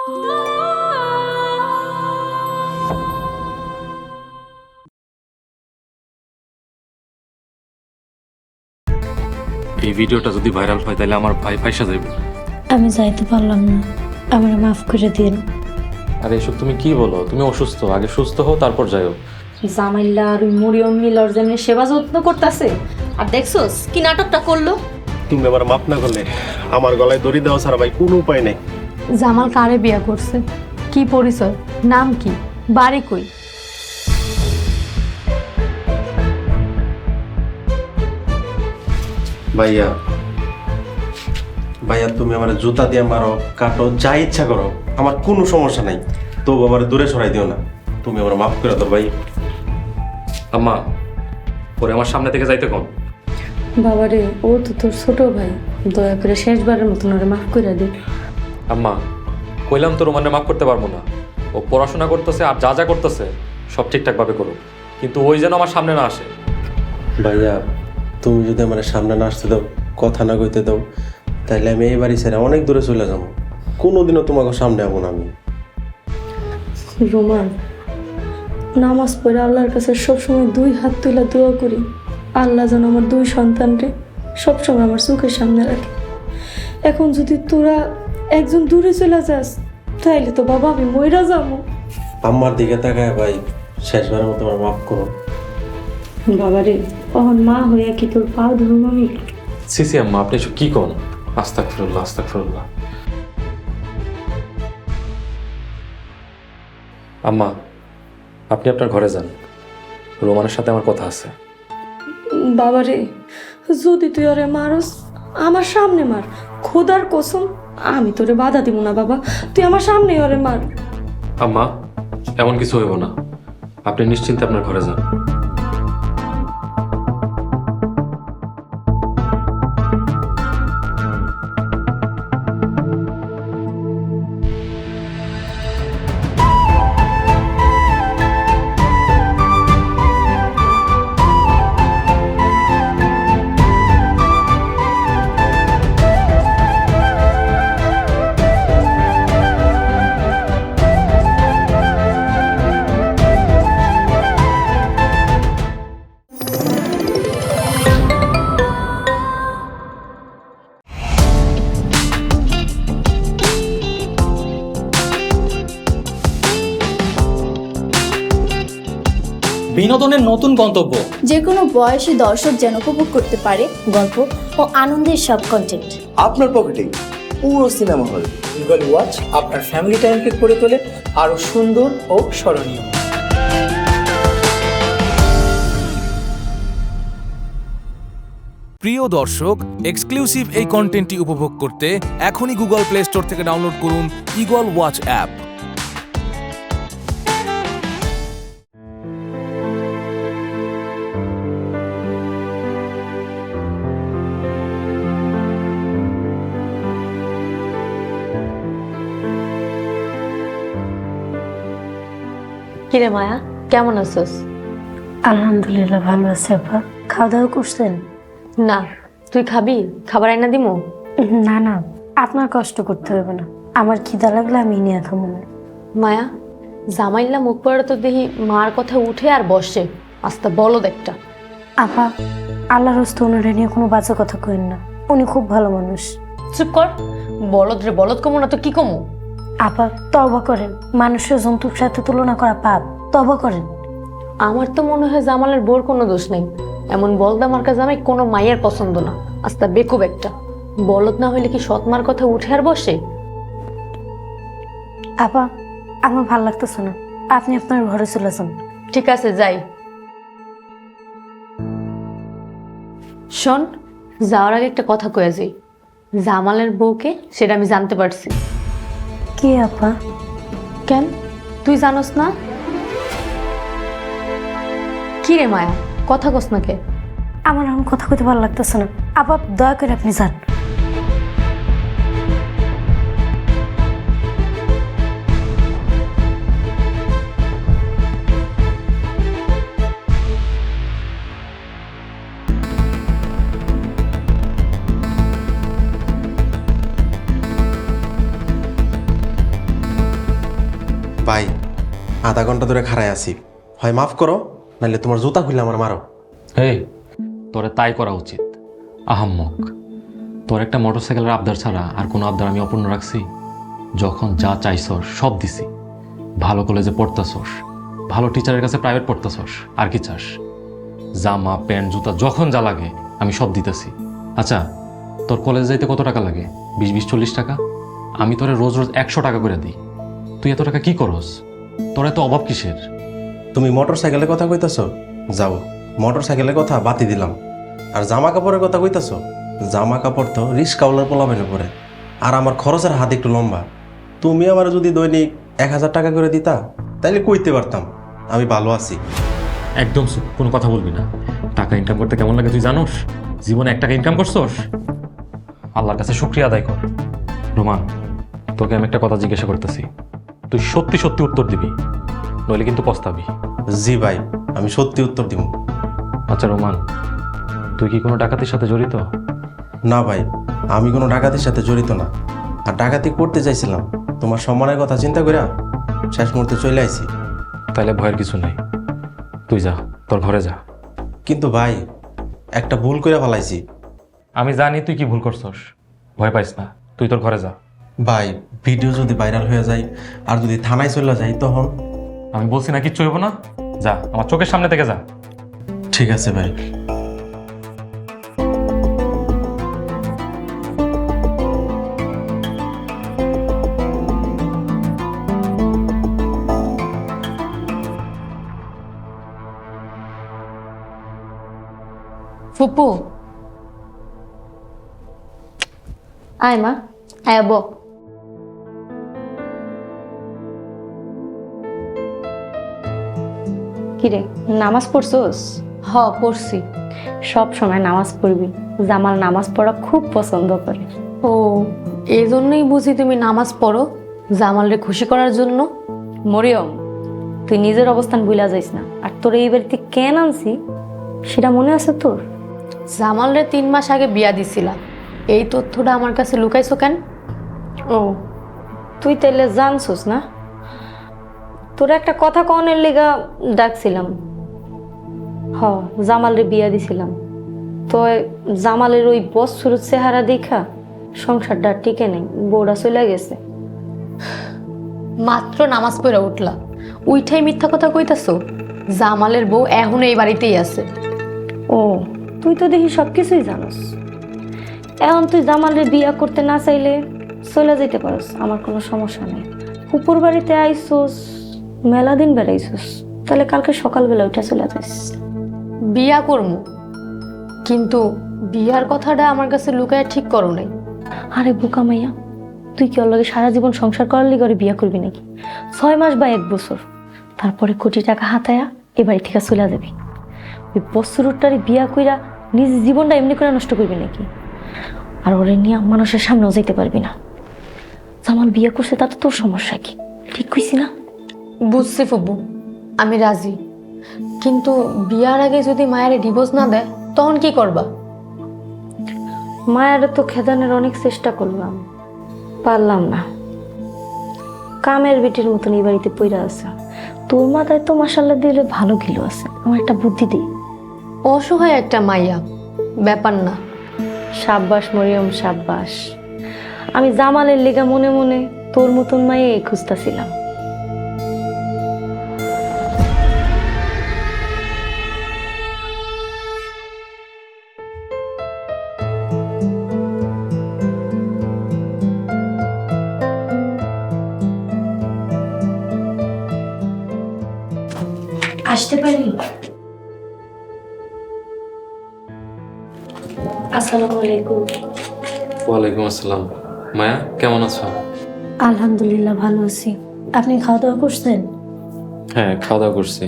এই ভিডিওটা যদি ভাইরাল হয় তাহলে আমার ভাই পয়সা যাবে। আমি যাইতে পারলাম না, আমার মাফ করে দিন। আর এসব তুমি কি বলো? তুমি অসুস্থ, আগে সুস্থ হও তারপর যাইও। জামাইল্লা আর ওই মরিয়ম মিলর যেমনি সেবা যত্ন করতেছে, আর দেখছোস কি নাটকটা করলো। তুমি আমার মাপ না করলে আমার গলায় দড়ি দেওয়া ছাড়া ভাই কোনো উপায় নেই। জামাল কারে বিয়া করছে, কি পরিচয়, নাম কি, বাড়ি কই? ভাইয়া ভাইয়া তুমি আমার জুতা দিয়ে মারো, কাটো, যা ইচ্ছা করো, আমার কোনো সমস্যা নাই, তবু আমার দূরে সরাই দিও না। তুমি আমার মাফ করে দাও ভাই। আম্মা, পরে আমার সামনে থেকে যাইতে কম। বাবারে, ও তো তোর ছোট ভাই, দয়া করে শেষবারের মতন ওরে মাফ করে দে। আম্মা, কইলাম তো রোমানে মাফ করতে পারবো না। ও পড়াশোনা করতেছে আর যা যা করতেছে সব ঠিকঠাকভাবে করো, কিন্তু ওই যেন আমার সামনে না আসে। ভাইয়া তুমি যদি আমার সামনে না আসতে দাও, কথা না কইতে দাও, তাহলে আমি এই বাড়ি ছেড়ে অনেক দূরে চলে যাবো। কোনোদিনও তোমাকে সামনে যাবো না আমি। রোমান, নামাজ পড়ে আল্লাহর কাছে সবসময় দুই হাত তুলে দোয়া করি, আল্লাহ যেন আমার দুই সন্তানকে সবসময় আমার চোখের সামনে রাখে। এখন যদি তোরা একজন দূরে চলে যাস, তাইলে তো বাবা আমি মইরা যাবো। আমার দিকে তাকায় ভাই, শেষবারের মতো আমার মাফ করো। বাবারে, তখন মা হইয়া কি তোর পা ধরুম আমি? সিসি আম্মা, আপনি এসব কি করেন? আস্তাগফিরুল্লাহ, আস্তাগফিরুল্লাহ। আম্মা, আপনি আপনার ঘরে যান, রোমানের সাথে আমার কথা আছে। বাবারে, যদি তুই ওরে মারস, আমার সামনে মার, খোদার কসম আমি তোরে বাধা দিব না বাবা, তুই আমার সামনে ওরে মার। আম্মা, এমন কিছু হইব না, আপনি নিশ্চিন্তে আপনার ঘরে যান। বিনোদনের নতুন গন্তব্য, যে কোনো বয়সী দর্শক যেন উপভোগ করতে পারে গল্প ও আনন্দের সব কন্টেন্ট আপনার পকেটেই পুরো সিনেমা হল। গুগল ওয়াচ আপনার ফ্যামিলি টাইমকে করে তোলে আরো সুন্দর ও স্মরণীয়। প্রিয় দর্শক, এক্সক্লুসিভ এই কন্টেন্টটি উপভোগ করতে এখনই গুগল প্লে স্টোর থেকে ডাউনলোড করুন ইগল ওয়াচ অ্যাপ। কিরে মায়া, কেমন আছিস? আলহামদুলিল্লাহ ভালো আছে আপা। খাওয়া দাওয়া করছেন? না, তুই খাবি? খাবার আইনা দিমু? না না, আপনার কষ্ট করতে হবে না, আমার খিদা লাগলে আমি নিয়ে খাবো না। মায়া, জামাইল্লা মুখ পড়ে তো দেখি মার কথা উঠে আর বসে, আস্তে বলদ একটা। আপা, আল্লাহর হস্তে ওনারা নিয়ে কোনো বাজে কথা কইন না, উনি খুব ভালো মানুষ। চুপ কর, বলদ রে বলদ কমু না তো কি কমু? আপা তওবা করেন, মানুষের জন্তুর সাথে তুলনা করা পাপ, তওবা করেন। আমার তো মনে হয় জামালের বোর কোনো দোষ নেই, এমন বলদা মার্কা জামাই কোনো মায়ের পছন্দ না, আস্তা বেকুব একটা। বলদ না হইলে কি সৎমার কথা উঠে আর বসে? আপা, আমার ভাল লাগতেছে না, আপনি আপনার ঘরে চলে যান। ঠিক আছে, যাই। শোন, যাওয়ার আগে একটা কথা কয়ে যাই, জামালের বউকে সেটা আমি জানতে পারছি। কি আপা? কেন, তুই জানোস না? কি রে মায়া, কথা কস না কে? আমার এখন কথা কইতে ভালো লাগতেছে না, আপা দয়া করে আপনি যান। ভাই, আধা ঘন্টা ধরে খাড়ায় আছি, হয় মাফ করো, নাহলে তোমার জুতা খুলে আমার মারো। এই তোরে তাই করা উচিত। আহাম্মক, তোর একটা মোটরসাইকেলের আবদার ছাড়া আর কোনো আবদার আমি অপূর্ণ রাখছি? যখন যা চাইছস সব দিছি। ভালো কলেজে পড়তাছস, ভালো টিচারের কাছে প্রাইভেট পড়তাছস, আর কি চাস? জামা প্যান্ট জুতা যখন যা লাগে আমি সব দিতেছি। আচ্ছা, তোর কলেজে যাইতে কত টাকা লাগে? 20-40 টাকা। আমি তোরে রোজ রোজ 100 টাকা করে দিই। তুই এত টাকা কি করস? তোর এত অভাব কিসের? তুমি মোটর সাইকেলের কথা কইতাছ, যাও, মোটর সাইকেলের কথা বাতি দিলাম। আর জামা কাপড়ের কথা কইতাছ, জামা কাপড় তো রিস্কাওয়ালার পোলাবেনে পরে, আর আমার খরচের হাত একটু লম্বা। তুমি আমার যদি দৈনিক 1000 টাকা করে দিতা, তাইলে কইতে পারতাম আমি ভালো আছি। একদম চুপ, কোনো কথা বলবি না। টাকা ইনকাম করতে কেমন লাগে তুই জানোস? জীবনে 1 টাকা ইনকাম করছস? আল্লাহর কাছে শুকরিয়া আদায় কর। রোমান, তোকে আমি একটা কথা জিজ্ঞাসা করতেছি, তুই সত্যি সত্যি উত্তর দিবি, নইলে কিন্তু পস্তাবি। জি ভাই, আমি সত্যি উত্তর দিব। আচ্ছা রোমান, তুই কি কোনো ডাকাতির সাথে জড়িত? না ভাই, আমি কোনো ডাকাতির সাথে জড়িত না। আর ডাকাতি করতে চাইছিলাম, তোমার সম্মানের কথা চিন্তা করে শেষ মুহূর্তে চলে আইছি। তাইলে ভয়ের কিছু নাই, তুই যা, তোর ঘরে যা। কিন্তু ভাই, একটা ভুল করে ফেলাইছি। আমি জানি তুই কি ভুল করছস, ভয় পাইস না, তুই তোর ঘরে যা। ভাই, ভিডিও যদি ভাইরাল হয়ে যায় আর যদি থানায় চলে যায় তখন? আমি বলছি না কিচ্ছু হইব না, যা, আমার চোখের সামনে থেকে যা। ঠিক আছে ভাই। ফুপু, আয় মা, আয় বো। কিরে, নামাজ পড়ছোস? হ পড়ছি। সব সময় নামাজ পড়বি, জামাল নামাজ পড়া খুব পছন্দ করে। ও, এই জন্যই বুঝি তুমি নামাজ পড়ো, জামালরে খুশি করার জন্য। মরিয়ম, তুই নিজের অবস্থান ভুলা যাইস না। আর তোর এই বাড়িতে কেন আনছি সেটা মনে আছে তোর? জামালরে 3 মাস আগে বিয়া দিছিলা, এই তথ্যটা আমার কাছে লুকাইছো কেন? ও, তুই তাইলে জানছোস না? তোর একটা কথা কনের লেগা ডাকছিলাম। হ, জামালরে বিয়া দিছিলাম, তো জামালের ওই বৎসর চেহারা দেখা সংসারটা টিকে নেই, বউরা চলে গেছে। মাত্র নামাজ পড়ে উঠলা, উইঠাই মিথ্যা কথা কইতাছো? জামালের বউ এখন এই বাড়িতেই আছে। ও, তুই তো দেখি সব কিছুই জানোস। এখন তুই জামালের বিয়া করতে না চাইলে চলে যেতে পারস, আমার কোনো সমস্যা নেই। উপর বাড়িতে আইসোস, মেলা দিন বেড়াইছোস, তাহলে কালকে সকালবেলা উঠে চলে যাস। বিয়া করমু, কিন্তু বিয়ার কথাটা আমার কাছে লুকায় ঠিক করো নাই। আরে বোকা মাইয়া, তুই কি ওর লগে সারা জীবন সংসার করার লিগে ওরে বিয়া করবি নাকি? 6 মাস বা 1 বছর, তারপরে কোটি টাকা হাতায়া এ বাড়ি থেকে চলে যাবি। ওই বছরটারে বিয়া কইরা নিজের জীবনটা এমনি করে নষ্ট করবি নাকি? আর ওরে নিয়ে মানুষের সামনেও যাইতে পারবি না। জামাল বিয়া করছে, তাতে তোর সমস্যা কি? ঠিক কইছি না? বুঝছি ফুবু, আমি রাজি, কিন্তু বিয়ার আগে যদি মায়ের ডিভোর্স না দেয় তখন কি করবা? মায়ের তো খেদানের অনেক চেষ্টা করলাম, পারলাম না। কামের বেটির মতন এই বাড়িতে পইরা আছে। তোর মাথায় তো মাশাআল্লাহ দিলে ভালো গিলো আছে, আমার একটা বুদ্ধি দে। অসহায় একটা মাইয়া, ব্যাপার না। সাব্বাস মরিয়ম, সাব্বাস। আমি জামালের লেগা মনে মনে তোর মতন মায়ে খুঁজতেছিলাম। আসতে পারি? আসসালামু আলাইকুম। ওয়ালাইকুম আসসালাম। মায়া, কেমন আছো? আলহামদুলিল্লাহ, ভালো আছি। আপনি খাওয়া দাওয়া করছেন? হ্যাঁ, খাওয়া দাওয়া করছি।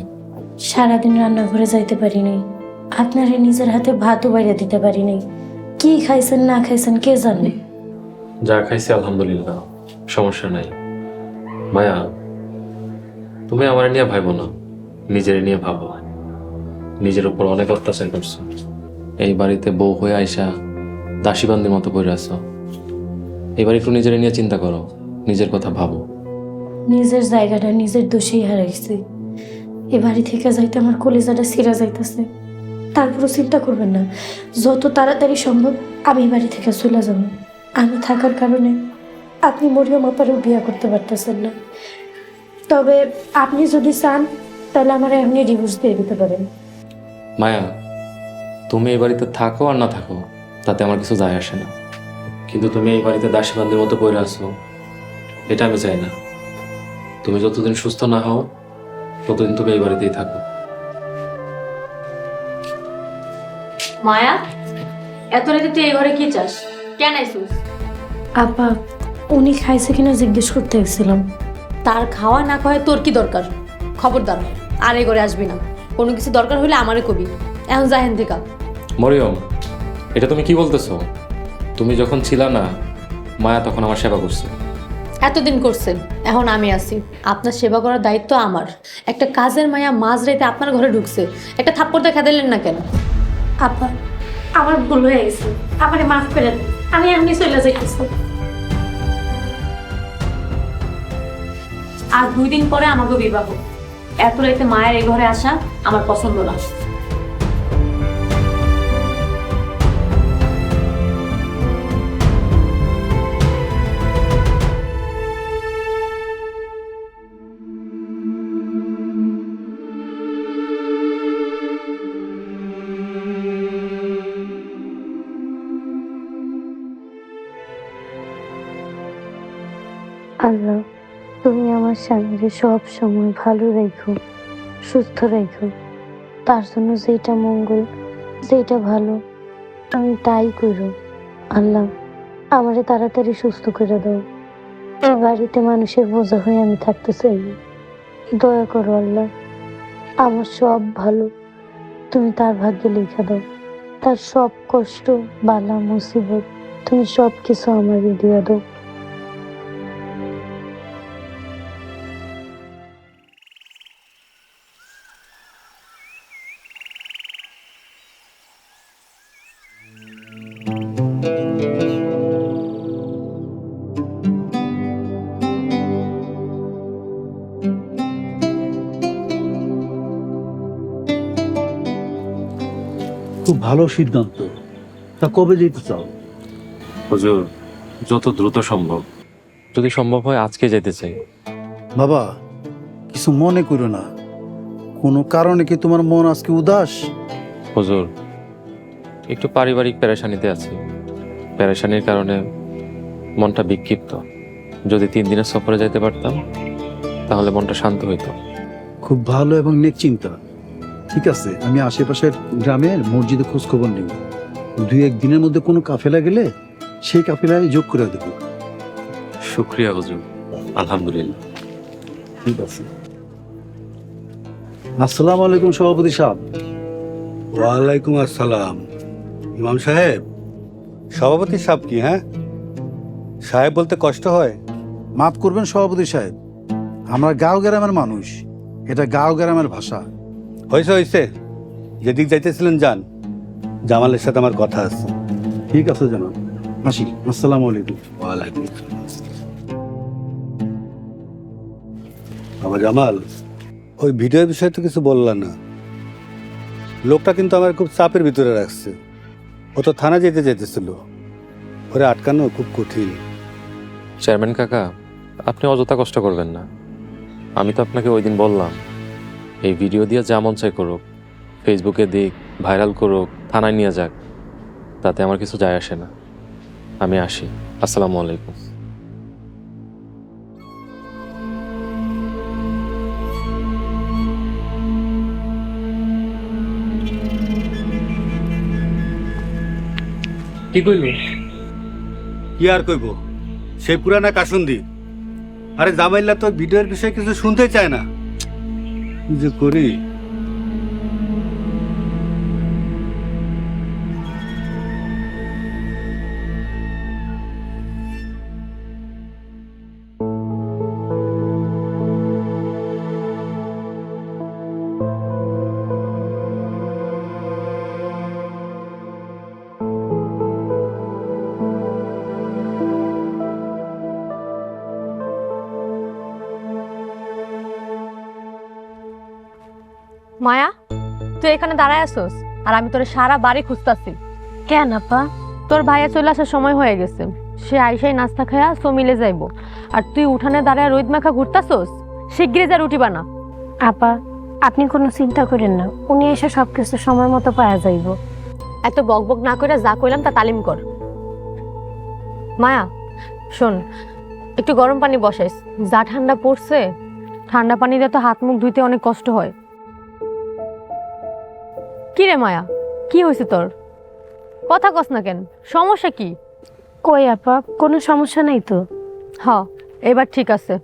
সারাদিন রান্নাঘরে যাইতে পারিনি, আপনারে নিজের হাতে ভাতও বাইরে দিতে পারিনি। কি খাইছেন না খাইছেন কে জানে। যা খাইছি আলহামদুলিল্লাহ, সমস্যা নাই। মায়া, তুমি আমার নিয়ে ভাইবো না, নিজের নিয়ে ভাবো। নিজের উপর অনেক অত্যাচার করছো, এই বাড়িতে বউ হয়ে আইসা দাসীবান্দির মতো পড়ে আছো। এবার একটু নিজের নিয়ে চিন্তা করো, নিজের কথা ভাবো। নিজের জায়গাটা নিজের দোষেই হারাইছি। এ বাড়ি থেকে যাইতে আমার কলিজাটা ছিঁড়া যাইতেছে। তারপরও চিন্তা করবেন না, যত তাড়াতাড়ি সম্ভব আমি এই বাড়ি থেকে চলে যাব। আমি থাকার কারণে আপনি মরিয়ম আপারও বিয়ে করতে পারতেছেন না। তবে আপনি যদি চান তাহলে আমার এমনি ডিভোর্স দিয়ে দিতে পারেন। মায়া, তুমি এই বাড়িতে থাকো আর না থাকো তাতে আমার কিছু যায় আসে না, কিন্তু তুমি এই বাড়িতে দাসীবান্দির মতো পড়ে আসো এটা আমি চাই না। তুমি যতদিন সুস্থ না হও ততদিন তুমি এই বাড়িতেই থাকো। মায়া, এত রাতে তুই এই ঘরে কি চাস? কেন আইছিস? আপা, উনি খাইছে কিনা জিজ্ঞেস করতে এসেছিলাম। তার খাওয়া না খাওয়ায় তোর কি দরকার? খবরদার, আর এই ঘরে আসবি না। কোনো কিছু দরকার হলে আমারে কবি। এখন যাহেন থেকে। মরিয়ম, এটা তুমি কি বলতেছো? তুমি যখন ছিলা না মায়া তখন আমার সেবা করছে। এতদিন করছেন, এখন আমি আছি। আপনার সেবা করার দায়িত্ব আমার। একটা কাজের মায়া মাঝরাতে আপনার ঘরে ঢুকছে, একটা থাপ্পড় দিয়ে খেদাইলেন না কেন? আপা, আমার ভুল হয়ে গেছে, আমারে মাফ করে দেন। আমি এমনি চলে যাইতেছি। আর 2 দিন পরে আমাকে বিবাহ। এত রাতে মায়ের এই ঘরে আসা আমার পছন্দ না। আল্লাহ, তুমি আমার স্বামীকে সব সময় ভালো রেখো, সুস্থ রেখো। তার জন্য যেটা মঙ্গল, যেটা ভালো আমি তাই করো। আল্লাহ, আমারে তাড়াতাড়ি সুস্থ করে দাও। এই বাড়িতে মানুষের বোঝা হয়ে আমি থাকতে চাই না। দয়া করো আল্লাহ, আমার সব ভালো তুমি তার ভাগ্যে লিখে দাও। তার সব কষ্ট, বালা, মুসিবত তুমি সব কিছু আমাকে দিয়ে দাও। খুব ভালো সিদ্ধান্ত। তা কবে যেতে চাও? হুজুর, যত দ্রুত সম্ভব। যদি সম্ভব হয় আজকে যেতে চাই। বাবা, কিছু মনে করো না। কোনো কারণে কি তোমার মন আজকে উদাস? হুজুর, একটু পারিবারিক পেরেশানিতে আছি। পেরেশানির কারণে মনটা বিক্ষিপ্ত। যদি 3 দিনের সফরে যেতে পারতাম তাহলে মনটা শান্ত হইতো। খুব ভালো এবং নেক চিন্তা। ঠিক আছে, আমি আশেপাশের গ্রামের মসজিদে খোঁজ খবর নিব। 2-1 দিনের মধ্যে কোনো কাফেলা গেলে সেই কাফেলায় যোগ করে দেব। শুকরিয়া হুজুর, আলহামদুলিল্লাহ। ঠিক আছে। আসসালামু আলাইকুম সভাপতি সাহেব। ওয়ালাইকুম আসসালাম। ইমাম সাহেব, সভাপতি সাহেব কি? হ্যাঁ, সাহেব বলতে কষ্ট হয়। মাফ করবেন সভাপতি সাহেব, আমরা গাঁও গ্রামের মানুষ, এটা গাঁও গ্রামের ভাষা। হয়েছে হয়েছে, যেদিক যাইতেছিলেন যান। জামালের সাথে আমার কথা আছে। ঠিক আছে জানাব, আসি। আসসালামু আলাইকুম। ওয়ালাইকুম আসসালাম। বাবা জামাল, ওই ভিডিওর বিষয়ে তো কিছু বললাম না। লোকটা কিন্তু আমার খুব চাপের ভিতরে রাখছে। ও তো থানা যেতে যেতেছিল, ওরে আটকানো খুব কঠিন। চেয়ারম্যান কাকা, আপনি অযথা কষ্ট করবেন না। আমি তো আপনাকে ওই দিন বললাম এই ভিডিও দিয়ে যা মন চাই করুক, ফেসবুকে দিক, ভাইরাল করুক, থানায় নিয়ে যাক, তাতে আমার কিছু যায় আসে না। আমি আসি। আসসালামু আলাইকুম। কি কইল? কি আর কইব, সেই পুরানা কাসুন্দি। আরে জামাইল্লা তো ভিডিওর বিষয়ে কিছু শুনতে চায় না। কি যে করি। মায়া, তুই এখানে দাঁড়ায় আসোস আর আমি তোর সারা বাড়ি খুঁজতাছি। কেন আপা? তোর ভাইয়া চলে আসার সময় হয়ে গেছে, সে আইসাই নাস্তা খায়া মিলে যাইব, আর তুই উঠানে দাঁড়ায় রোদ মাখা ঘুরতাছোস। শিগগিরই যা রুটি বানা। আপা, আপনি কোনো চিন্তা করেন না, উনি এসে সব কিছু সময় মতো পাওয়া যাইব। এত বকবক না করে যা কইলাম তা তালিম কর। মায়া শোন, একটু গরম পানি বসাইস, যা ঠান্ডা পড়ছে, ঠান্ডা পানি দিয়ে তো হাত মুখ ধুইতে অনেক কষ্ট হয়। কি রে মায়া, কি হয়েছে তোর? কথা কস না কেন, সমস্যা কি? কই আপা, কোনো সমস্যা নাই তো। হ, এবার ঠিক আছে,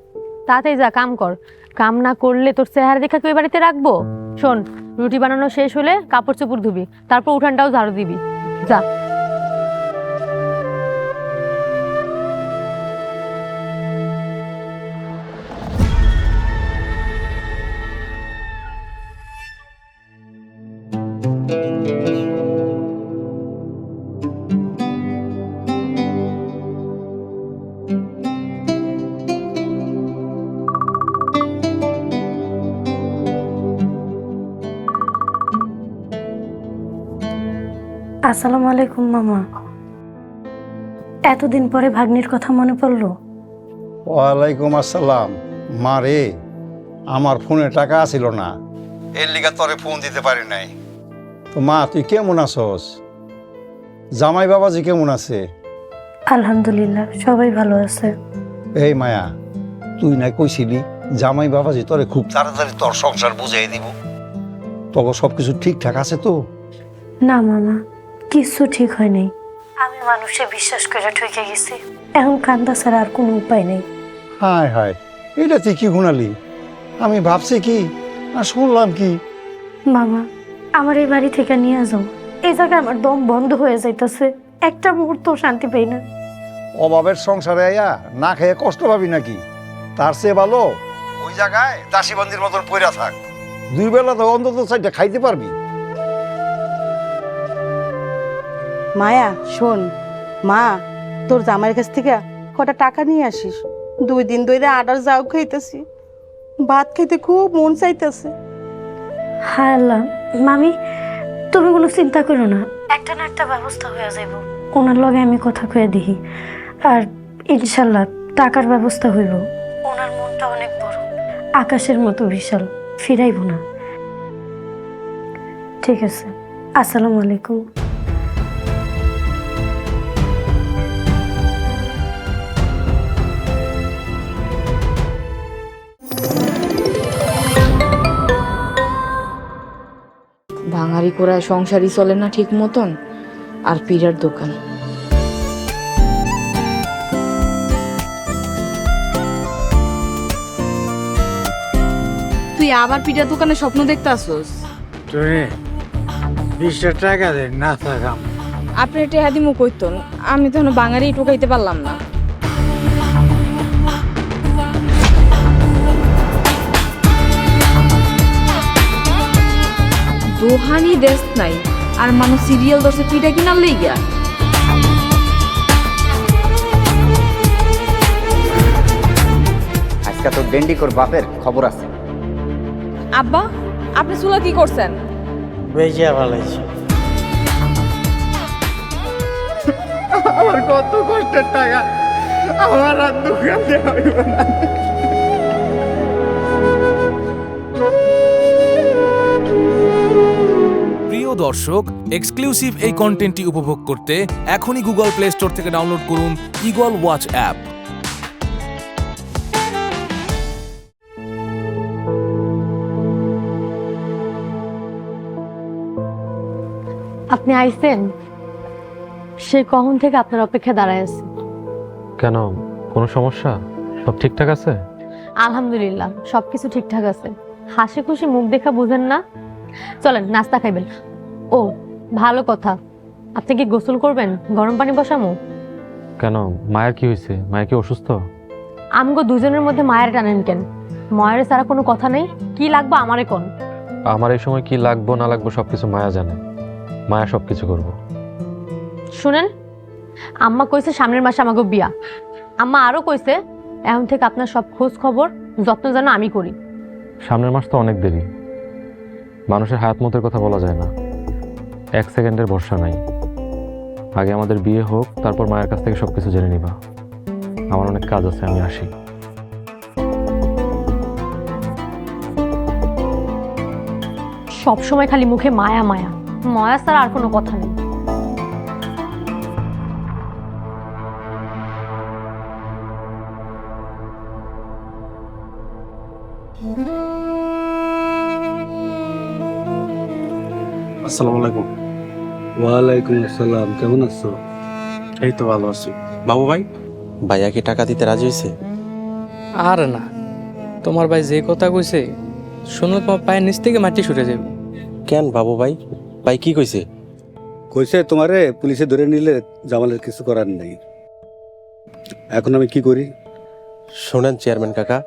তাড়াতাড়ি যা কাম কর। কাম না করলে তোর চেহারা দেখা কেউ বাড়িতে রাখবো? শোন, রুটি বানানো শেষ হলে কাপড় চোপড় ধুবি, তারপর উঠানটাও ঝাড়ু দিবি। যা। আসসালামু আলাইকুম মামা। এতদিন পরে ভাগ্নির কথা মনে পড়লো? ওয়ালাইকুম আসসালাম। মা রে, আমার ফোনে টাকা ছিল না, এর লিগা তোরে ফোন দিতে পারি নাই। তো মা, তুই কেমন আছস? জামাই বাবাজি কেমন আছে? আলহামদুলিল্লাহ, সবাই ভালো আছে। এই মায়া, তুই না কইছিলি জামাই বাবাজি তোরে খুব তাড়াতাড়ি তোর সংসার বুঝাই দিব, তবে সবকিছু ঠিকঠাক আছে তো? না মামা, কিছু ঠিক হয় নাই। আমি মানুষে বিশ্বাস করে ঠকে গেছি, এখন কান্দা ছাড়া আর কোনো উপায় নেই। হায় হায়, এটা তুই কি গুনালি? আমি ভাবছি কি আর শুনলাম কি? মামা, আমার এই বাড়ি থেকে নিয়ে যাও। এই জায়গায় আমার দম বন্ধ হয়ে যাইতেছে, একটা মুহূর্ত শান্তি পাই না। অভাবের সংসারে আয়া না খেয়ে কষ্ট পাবি নাকি? তার চেয়ে ভালো ওই জায়গায় দাসীবন্দির মতন পইরা থাক, দুই বেলা তো অন্তত চারটা খাইতে পারবি। মায়া শোন, মা তোর জামাইয়ের কাছ থেকে কটা টাকা নিয়ে আসিস, 2 দিন ধরে আডার যাও খাইতেছি, ভাত খাইতে খুব মন চাইতেছে। হায় আল্লাহ, মামি তুমি কোনো চিন্তা করো না, একটা না একটা ব্যবস্থা হয়ে যাইব। ওনার লগে আমি কথা কয়ে দিই, আর ইনশাল্লাহ টাকার ব্যবস্থা হইব। ওনার মনটা অনেক বড়, আকাশের মতো বিশাল, ফিরাইব না। ঠিক আছে, আসসালামু আলাইকুম। ভাঙারি করায় সংসারই চলে না ঠিক মতন, আর পিড়ার দোকান। তুই আবার পিড়ার দোকানে স্বপ্ন দেখতে আসোস? 20 টাকা দে না থাকাম। আপনি টেহা দিমু কইতন, আমি তো বাঙালি টোকাইতে পারলাম না। দোহানি দেশ নাই আর মানুষ সিরিয়াল দর্শে পিঠা কিনার লইগা। আজকে তো ডেন্ডিকোর বাপের খবর আছে। আব্বা, আপনি চুলা কি করছেন? বেজিয়া ভালাইছি। আমার কত কষ্টের টাকা, আমার আর দোকান দেওয়া হইব না। প্রিয় দর্শক, এক্সক্লুসিভ এই কন্টেন্টটি উপভোগ করতে এখনই গুগল প্লে স্টোর থেকে ডাউনলোড করুন ঈগল ওয়াচ অ্যাপ। আপনি আইছেন, সে কখন থেকে আপনার অপেক্ষা দাঁড়ায় আছে। কেন, কোনো সমস্যা? সব ঠিকঠাক আছে? আলহামদুলিল্লাহ, সবকিছু ঠিকঠাক আছে। হাসি খুশি মুখ দেখা বুঝেন না? চলেন নাস্তা খাইবেন। ও ভালো কথা, আপনি কি গোসল করবেন? গরম পানি বসামো? কেন, মায়ের কি হয়েছে? মায়ের কি অসুস্থ? আমগো দুজনের মধ্যে মায়ের টানেন কেন? মায়ের ছাড়া কোনো কথা নেই, কি লাগবে আমারে কোন? আমার এই সময় কি লাগবো না লাগবো সবকিছু মায়া জানে, মায়া সবকিছু করবো। শুনেন, আম্মা কইছে সামনের মাসে আমাকে বিয়া। আম্মা আরো কইছে এখন থেকে আপনার সব খোঁজ খবর যত্ন যেন আমি করি। সামনের মাস তো অনেক দেরি, মানুষের হায়াত মতের কথা বলা যায় না, 1 সেকেন্ডের ভরসা নাই। আগে আমাদের বিয়ে হোক, তারপর মায়ের কাছ থেকে সব কিছু জেনে নিবা। আমার অনেক কাজ আছে, আমি আসি। সব সময় খালি মুখে মায়া মায়া, মায়া ছাড়া আর কোনো কথা নেই। আসসালামু আলাইকুম। ওয়ালাইকুম আসসালাম, কেমন আছো? এই তো ভালো আছি। বাবু ভাই, ভাইয়া কি টাকা দিতে রাজি হয়েছে? আর না, তোমার ভাই যে কথা কইছে শুনলে তোমার পায়ের নিচ থেকে মাটি সরে যাবে। কেন বাবু ভাই, ভাই কি কইছে? কইছে তোমারে পুলিশে ধরে নিলে জামালের কিছু করার নেই। এখন আমি কি করি? শোনেন চেয়ারম্যান কাকা,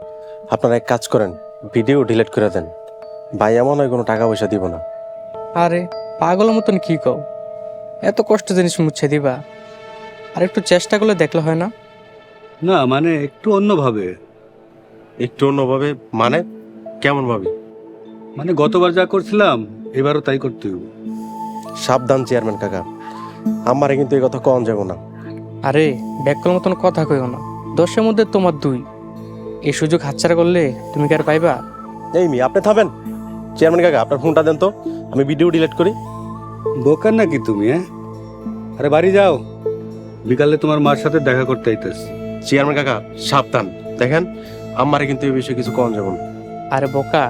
আপনারা এক কাজ করেন, ভিডিও ডিলিট করে দেন। ভাই এমন হয় কোনো টাকা পয়সা দিব না। আরে পাগলের মতন কি কও, এত কষ্ট জিনিস মুছে দিবা? আর একটু চেষ্টা করলে দেখলে হয় না? না মানে একটু অন্যভাবে। একটু অন্যভাবে মানে কেমন ভাবে? মানে গতবার যা করছিলাম এবারও তাই করতে হবে। সাবধান চেয়ারম্যান কাকা, আমারে কিন্তু এই কথা কম যাব না। আরে ব্যাককলের মতন কথা কইও না, 10-এর মধ্যে তোমার 2। এই সুযোগ হাতছাড়া করলে তুমি কি আর পাইবা? এই মি, আপনি থামেন। চেয়ারম্যান কাকা, আপনার ফোনটা দেন তো, আমি ভিডিও ডিলিট করি। বোকার নাকি তুমি? হ্যাঁ, আরে বাড়ি যাও, বিকালে তোমার মার সাথে দেখা করতে আইতেছি। চেয়ারম্যান কাকা সাবধান, দেখেন আমারে কিন্তু এই বিষয়ে কিছু কম যাব না। আরে বোকা,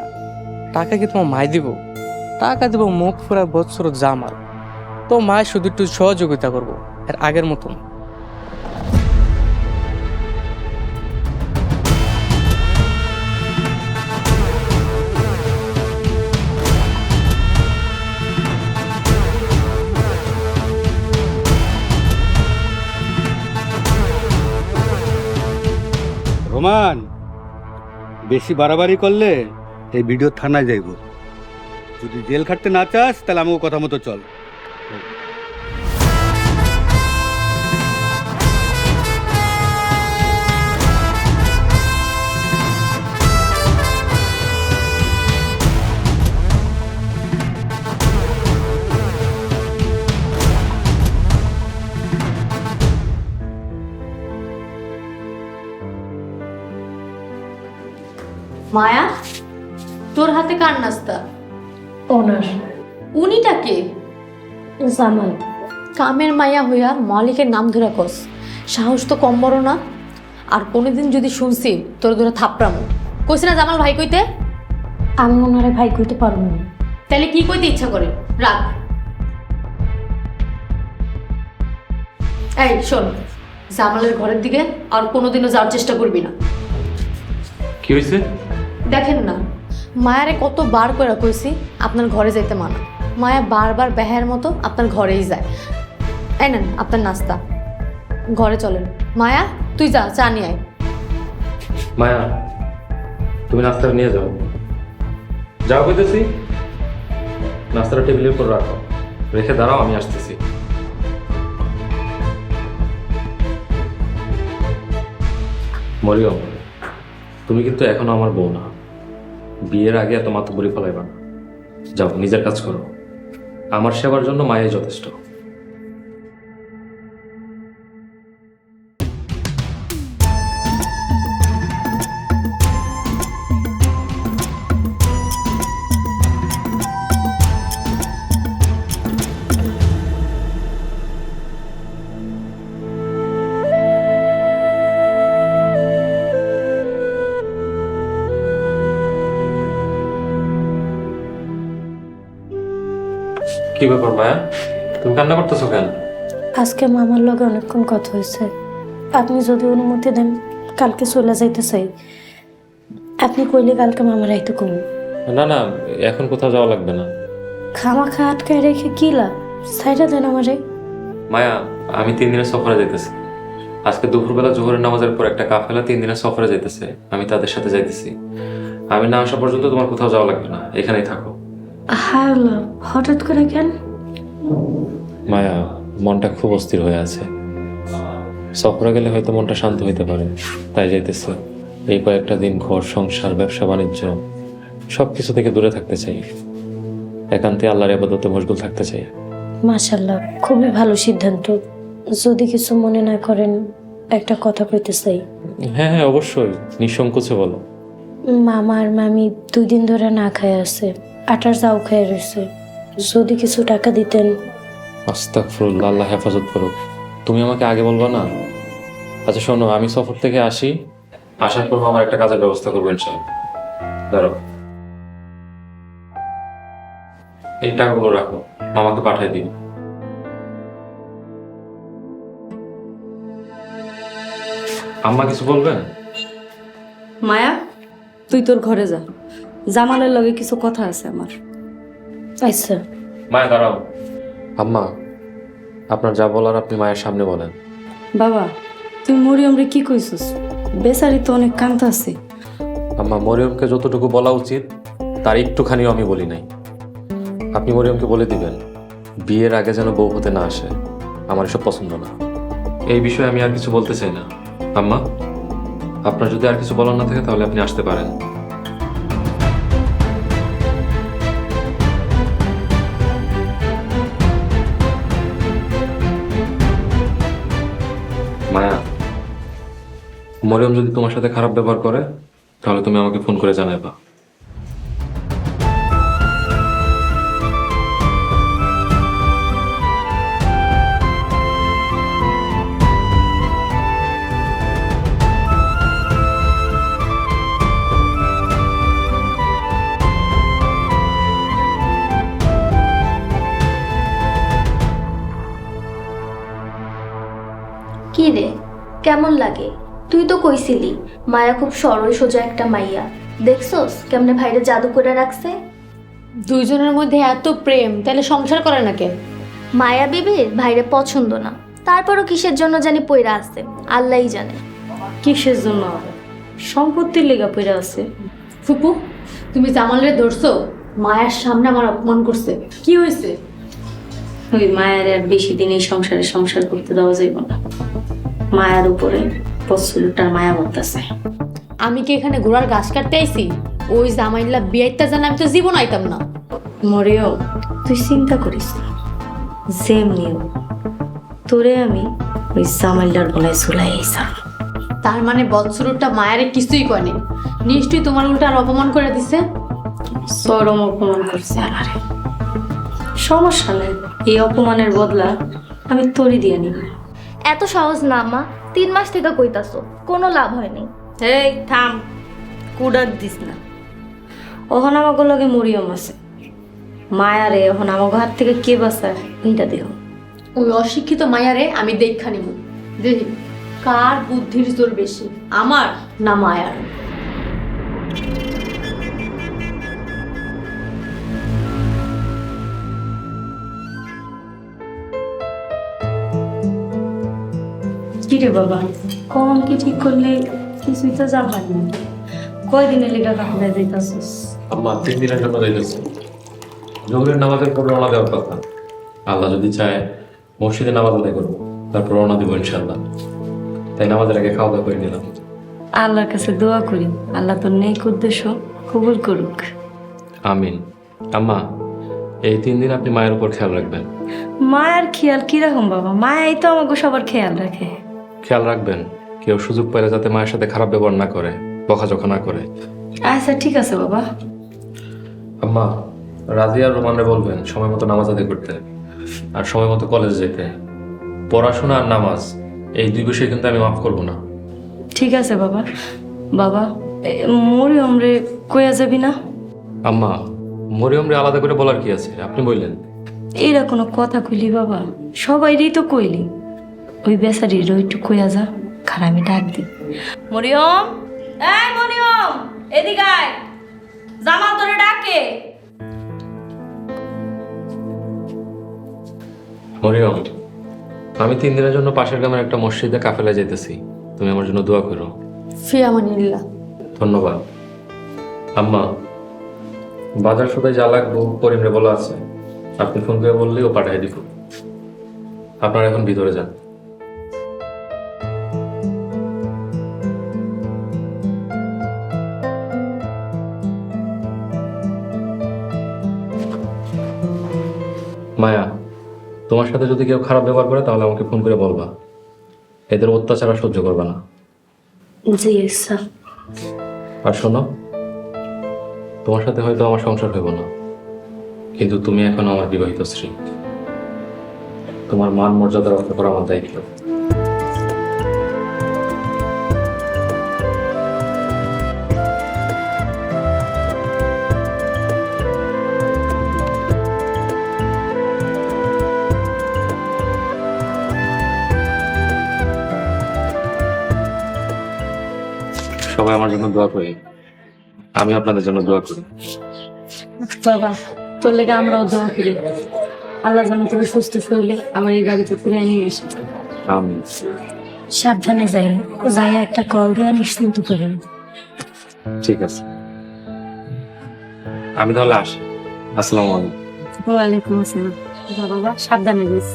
টাকা কি তোমার মাই দিব? টাকা দিব মুখ ফুরা বৎসর জামাল। তো মায় শুধু একটু সহযোগিতা করবো, আর আগের মতন। রোমান, বেশি বাড়াবাড়ি করলে এই ভিডিও থানায় যাইব। যদি জেল খাটতে না চাস তাহলে আমাকে কথা মতো চল। মায়া, তোর হাতে কার নাস্তা? ওনার। উনিটা কে? জামাল। কামের মায়া হইয়া মালিকের নাম ধরে কস, সাহস তো কম বড় না। আর কোনোদিন যদি শুনছি তোর ধরে থাপড়ামো। কইছি না জামাল ভাই কইতে? আমি ওনারে ভাই কইতে পারবো না। তাহলে কি কইতে ইচ্ছা করে? রাখ। এই শোন, জামালের ঘরের দিকে আর কোনোদিনও যাওয়ার চেষ্টা করবি না। কি হয়েছে? দেখেন না, মায়ারে কতবার করে কইছি আপনার ঘরে যাইতে মানা। মায়া বারবার বেহার মতো আপনার ঘরেই যায়। এই নেন আপনার নাস্তা, ঘরে চলেন। মায়া তুই যা, চা নিয়ে আয়। মায়া, তুমি নাস্তাটা নিয়ে যাও। যাও কইতেছি, নাস্তাটা টেবিলের উপর রাখো, রেখে দাঁড়াও, আমি আসতেছি। মরিয়ম, তুমি কিন্তু এখনো আমার বউ না। বিয়ের আগে এত মাতব্বরি ফলাইবা না। যাও, নিজের কাজ করো। আমার সেবার জন্য মায়াই যথেষ্ট। কি ব্যাপার মায়া, তুমি কান্না করতেছো কেন? আজকে মামার লগে অনেকক্ষণ কথা হয়েছে। আপনি যদি অনুমতি দেন কালকে চলে যাইতে চাই। আপনি কইলে কালকে মামার আইতে কম। না না, এখন কোথাও যাওয়া লাগবে না। খামাখা আটকায় রেখে কি লাভ? সাইডা দেন আমারে। মায়া, আমি 3 দিনের সফরে যাইতেছি। আজকে দুপুরবেলা জোহরের নামাজের পর একটা কাফেলা 3 দিনের সফরে যাইতেছে, আমি তাদের সাথে যাইতেছি। আমি না আসা পর্যন্ত তোমার কোথাও যাওয়া লাগবে না, এখানেই থাকো। হ্যাঁ, হঠাৎ করে কেন? মায়া, মনটা খুব অস্থির হয়ে আছে। সফরে গেলে হয়তো মনটা শান্ত হইতে পারে, তাই যাইতেছে। এই কয়েকটা দিন ঘর সংসার ব্যবসা বাণিজ্য সবকিছু থেকে দূরে থাকতে চাই। একান্তে আল্লাহর ইবাদতে মশগুল থাকতে চাই। মাশাল্লাহ, খুবই ভালো সিদ্ধান্ত। যদি কিছু মনে না করেন, একটা কথা কইতে চাই। হ্যাঁ হ্যাঁ, অবশ্যই, নিঃসংকোচে বলো। মামা আর মামি 2 দিন ধরে না খায় আছে, আটার যাও খায় রয়েছে। যদি কিছু টাকা দিতেন। আস্তাগফিরুল্লাহ, আল্লাহ হেফাজত করুক। তুমি আমাকে আগে বলবা না? আচ্ছা শোনো, আমি সফর থেকে আসি, আসার পর আমার একটা কাজের ব্যবস্থা করবো ইনশাআল্লাহ। দাঁড়াও, এই টাকাগুলো রাখো, মামাকে পাঠিয়ে দিও। আম্মা কিছু বলবেন? মায়া, তুই তোর ঘরে যা, জামালের লগে কিছু কথা আছে আমার। আচ্ছা। মায়া দাঁড়াও। আম্মা, আপনার যা বলার আপনি মায়ের সামনে বলেন। বাবা, তুই মরিয়মরে কি কইছস? বেচারি তো অনেক কান্তা আছে। আম্মা, মরিয়মকে যতটুকু বলা উচিত তার একটুখানিও আমি বলি নাই। আপনি মরিয়মকে বলে দিবেন বিয়ের আগে যেন বউ হতে না আসে, আমার এসব পছন্দ না। এই বিষয়ে আমি আর কিছু বলতে চাই না। আম্মা, আপনার যদি আর কিছু বলার না থাকে তাহলে আপনি আসতে পারেন। মায়া, মরিয়ম যদি তোমার সাথে খারাপ ব্যবহার করে তাহলে তুমি আমাকে ফোন করে জানাইবা। কি রে, কেমন লাগে? তুই তো কইছিলি মায়া খুব সরল সোজা একটা মাইয়া। দেখছস কেমনে ভাইরে জাদু করে রাখছে। দুইজনের মধ্যে এত প্রেম, তাহলে সংসার করে না কেন? মায়া বিবির ভাইরে পছন্দ না, তারপরও কিসের জন্য জানি পইরা আছে, আল্লাহই জানে। কিসের জন্য? সম্পত্তির লেগা পইরা আছে। ফুপু, তুমি জামালের ধরছো? মায়ের সামনে আমার অপমান করছে। কি হয়েছে? ওই মায়ের আর বেশি দিন এই সংসারে সংসার করতে দেওয়া যাইব না। মায়ের উপরে পছন্দটার মায়া বলতেছে। আমি কি এখানে ঘোড়ার ঘাস কাটতে আইছি? ওই জামাইল্লা বিয়াইতে জানা আমি তো জীবন আইতাম না। মরিয়ম, তুই চিন্তা করিস না, যেমনিও তোরে আমি ওই জামাইলার গলায় ঝুলাই আইসাম। তার মানে বৎসরটা মায়ের কিছুই কয়নি, নিশ্চয়ই তোমার উল্টা আর অপমান করে দিছে। চরম অপমান করছে আমারে। সমস্যা নেই, এই অপমানের বদলা আমি তোরই দিয়ে নিব। এত সহজ না মা, 3 মাস থেকে কইতাছো, কোনো লাভ হয়নি। এই থাম, কুডাক দিস না। ওহন আমাকে লগে মরিয়ম আছে, মায়ারে ওহন আমাকে হাত থেকে কে বাঁচায় এইটা দেহ। ওই অশিক্ষিত মায়ারে আমি দেখা নিব, দেখি কার বুদ্ধির জোর বেশি, আমার না মায়ার। কিরে বাবা, কখন কি ঠিক করলে কিছুই তো জানলাম না। কয়দিনের লেগা কাপড়ে যাইতাছিস? আম্মা, 3 দিনের জন্য যাইতেছি। জোহরের নামাজের পর রওনা দেওয়ার কথা। আল্লাহ যদি চায় মসজিদে নামাজ আদায় করবো, তারপর রওনা দিব ইনশাআল্লাহ। তাই নামাজের আগে খাওয়া দাওয়া করে নিলাম। আল্লাহর কাছে দোয়া করি, আল্লাহ তোর নেক উদ্দেশ্য কবুল করুক। আমিন। আম্মা, এই 3 দিন আপনি মায়ের উপর খেয়াল রাখবেন। মায়ের খেয়াল কিরকম বাবা? মায়াই তো আমাকে সবার খেয়াল রাখে। খেয়াল রাখবেন কেউ সুযোগ পাইলে যাতে মায়ের সাথে খারাপ ব্যবহার না করে, বকাঝকা না করে। আচ্ছা ঠিক আছে বাবা। আম্মা, রাজিয়া আর রোমানরে বলবেন সময় মতো নামাজ আদায় করতে আর সময় মতো কলেজে যেতে। পড়াশোনা আর নামাজ, এই 2 বিষয় কিন্তু আমি মাফ করব না। ঠিক আছে বাবা। বাবা, মরিয়ম রে কইয়া যাবি না? আম্মা, মরিয়মরে আলাদা করে বলার কি আছে, আপনি বললেন। এরা কোনো কথা কইলি বাবা? সবাইরই তো কইলি। ওই বেচারির একটু কইয়া যা, খারাপ আমি ডাক দিই। মরিয়ম, এই মরিয়ম, এদিকে আয়, জামাল তোরে ডাকে। মরিয়ম, আমি 3 দিনের জন্য পাশের গ্রামের একটা মসজিদে কাফেলা যেতেছি, তুমি আমার জন্য দোয়া করো। ফি আমানিল্লাহ। ধন্যবাদ। আম্মা, বাজার সদাই যা লাগবো করিমরে বলা আছে, আপনি ফোন করে বললেই ও পাঠিয়ে দিব। আপনারা এখন ভিতরে যান। মায়া, তোমার সাথে যদি কেউ খারাপ ব্যবহার করে তাহলে আমাকে ফোন করে বলবা। এদের অত্যাচার আর সহ্য করবে না। জি স্যার। আর শোনো, তোমার সাথে হয়তো আমার সংসার হইব না, কিন্তু তুমি এখন আমার বিবাহিত স্ত্রী। তোমার মান মর্যাদা রক্ষা করা আমার দায়িত্ব। সবাই আমার জন্য দোয়া করি, আমি আপনাদের জন্য দোয়া করি। বাবা, তোর লেগে আমরাও দোয়া করি। আল্লাহ যেন তোকে সুস্থ শরীরে আমার এই গাড়িতে ফিরে নিয়ে এসে। আমিন। সাবধানে যাই, যাই একটা কল দেওয়া নিশ্চিন্ত করেন। ঠিক আছে, আমি তাহলে আসি। আসসালামু আলাইকুম। ওয়ালাইকুম আসসালাম। যা বাবা, সাবধানে যাস।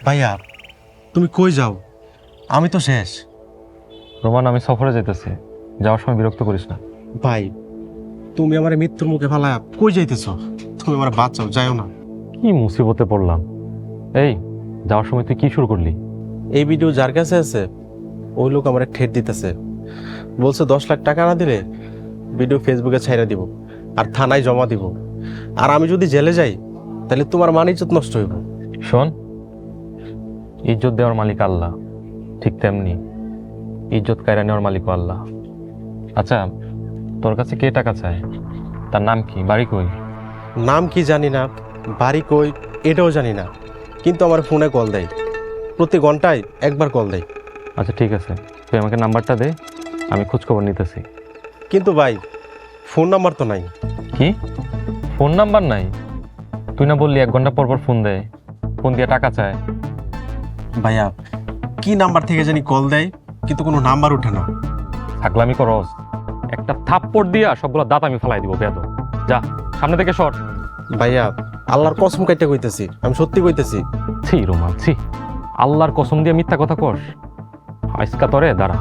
ভাইয়া, তুমি কই যাও? আমি তো শেষ। রোমান, আমি সফরে যাইতেছি, যাওয়ার সময় বিরক্ত করিস না। ভাই, তুমি আমার মৃত্যুর মুখে ফালায়া কই যাইতেছ? তুমি আমার বাঁচাও, যাও না। কি মুসিবতে পড়লাম। এই, যাওয়ার সময় তুই কি শুরু করলি? এই ভিডিও যার কাছে আছে ওই লোক আমার ঠেট দিতেছে, বলছে 10 লাখ টাকা না দিলে ভিডিও ফেসবুকে ছাইরা দিব আর থানায় জমা দিব। আর আমি যদি জেলে যাই তাহলে তোমার মান ইজ্জত নষ্ট হইব। শোন, ইজ্জত দেওয়ার মালিক আল্লাহ, ঠিক তেমনি ইজ্জত কায়রা নেওয়ার মালিকও আল্লাহ। আচ্ছা, তোর কাছে কে টাকা চায়? তার নাম কি, বাড়ি কই? নাম কি জানি না, বাড়ি কই এটাও জানি না, কিন্তু আমার ফোনে কল দেয়, প্রতি ঘন্টায় একবার কল দেয়। আচ্ছা ঠিক আছে, তুই আমাকে নাম্বারটা দে, আমি খোঁজখবর নিতেছি। কিন্তু ভাই, ফোন নাম্বার তো নাই। কি, ফোন নাম্বার নাই? তুই না বললি 1 ঘন্টা পর পর ফোন দেয়, ফোন দিয়ে টাকা চায়? ভাইয়া, কি নাম্বার থেকে জানি কল দেয়, কিন্তু কোনো নাম্বার ওঠে না। ছাগলামি করস, একটা থাপ্পড় দিয়া সবগুলো দাঁত আমি ফেলাই দিব বেয়াদব। যা, সামনে থেকে সর। ভাইয়া, আল্লাহর কসম কাইটা কইতেছি, আমি সত্যি কইতেছি। ছি রোমান, ছি, আল্লাহর কসম দিয়ে মিথ্যা কথা কস? আজকা তরে দাঁড়া।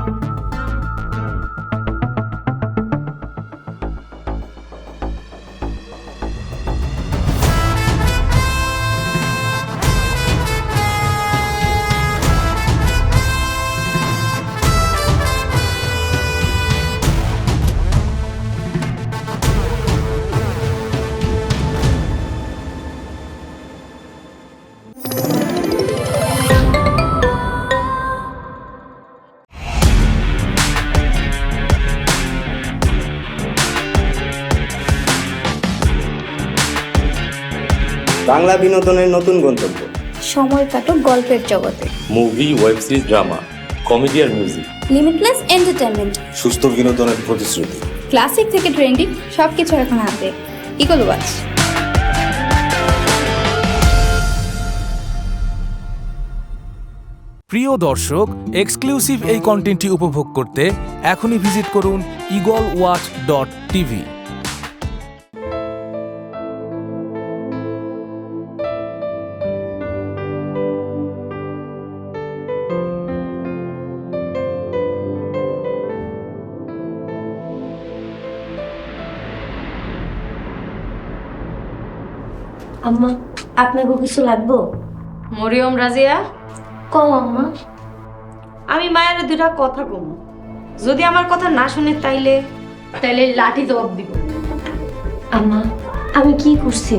বাংলা বিনোদনের নতুন গন্তব্য। সময় কাটুক গল্পের জগতে। Movie, web series, drama, comedy আর মিউজিক। Limitless entertainment. সুস্থ বিনোদনের প্রতিশ্রুতি। ক্লাসিক থেকে ট্রেন্ডিং সবকিছু এখন হাতে। Eagle watch. প্রিয় দর্শক, এক্সক্লুসিভ এই কন্টেন্টটি উপভোগ করতে এখনই ভিজিট করুন eagleWatch.tv। আম্মা, আপনাকে কিছু লাগবো? মরিয়ম রাজিয়া, কও আম্মা। আমি মায়ের 2টা কথা কম, যদি আমার কথা না শুনে তাইলে লাঠি জবাব দিব। আম্মা, আমি কি করছি?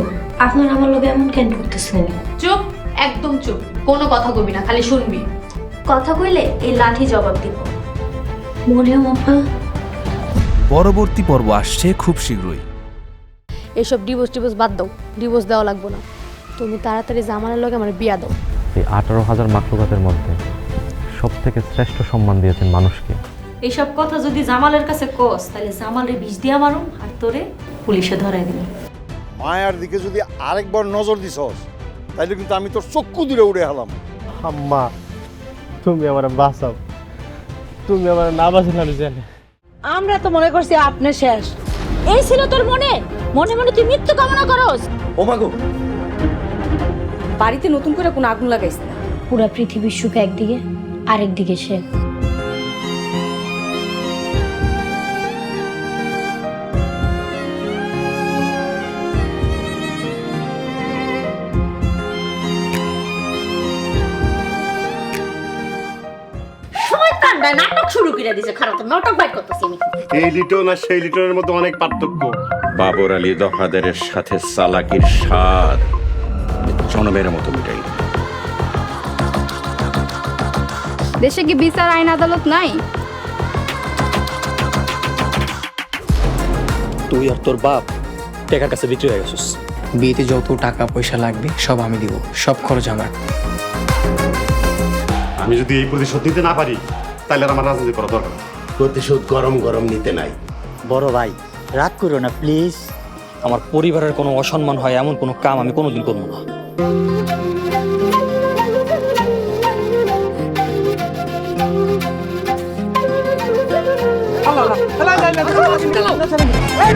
আপনার আমার লগে এমন কেন করতেছেন? চুপ, একদম চুপ, কোনো কথা কবি না, খালি শুনবি। কথা কইলে এই লাঠি জবাব দিব। মরিয়ম আপা, পরবর্তী পর্ব আসছে খুব শীঘ্রই। এসব ডিভোর্স বাদ দাও, ডিভোর্স দেওয়া লাগবো না। তুমি তাড়াতাড়ি জামালের লগে আমার বিয়া দাও। এই 18,000 মাখলুকাতের মধ্যে সব থেকে শ্রেষ্ঠ সম্মান দিয়েছেন মানুষকে। এইসব কথা যদি জামালের কাছে কস, তাহলে জামালের বিষ দিয়া মারুম আর তোরে পুলিশে ধরাই দিবে। মায়ার দিকে যদি আরেকবার নজর দিছস তাহলে কিন্তু আমি তোর চক্ষু দূরে উড়ে হলাম। আম্মা তুমি আমার বাঁচাও, তুমি আমার না বাঁচালে আমি জানি। আমরা তো মনে করছি আপনি শেষ। এই ছিল তোর মনে মনে মনে তুই মৃত্যু কামনা করস। ও মাগো, বাড়িতে নতুন করে কোনো আগুন লাগাইস না। পুরা পৃথিবীর সুখ একদিকে, আরেক দিকে সে। শয়তানটা নাটক শুরু করে দিয়েছে। খারাপ তো নাটক বাইর করতেছি আমি। এই লিটন আর সেই লিটনের মধ্যে অনেক পার্থক্য। বাবর আলী দফাদারের সাথে চালাকির স্বাদ জনমের মতো মিটাই। দেশে কি বিচার আইন আদালত নাই? তুই আর তোর বাপ টাকার কাছে বিক্রি হয়ে গেছিস। বিয়েতে যত টাকা পয়সা লাগবে সব আমি দিব, সব খরচ আমার। আমি যদি এই প্রতিশোধ নিতে না পারি তাহলে আর আমার রাজনীতি করা দরকার। প্রতিশোধ গরম গরম নিতে নাই। বড় ভাই রাগ করো না প্লিজ। আমার পরিবারের কোনো অসম্মান হয় এমন কোনো কাম আমি কোনোদিন করবো না। এই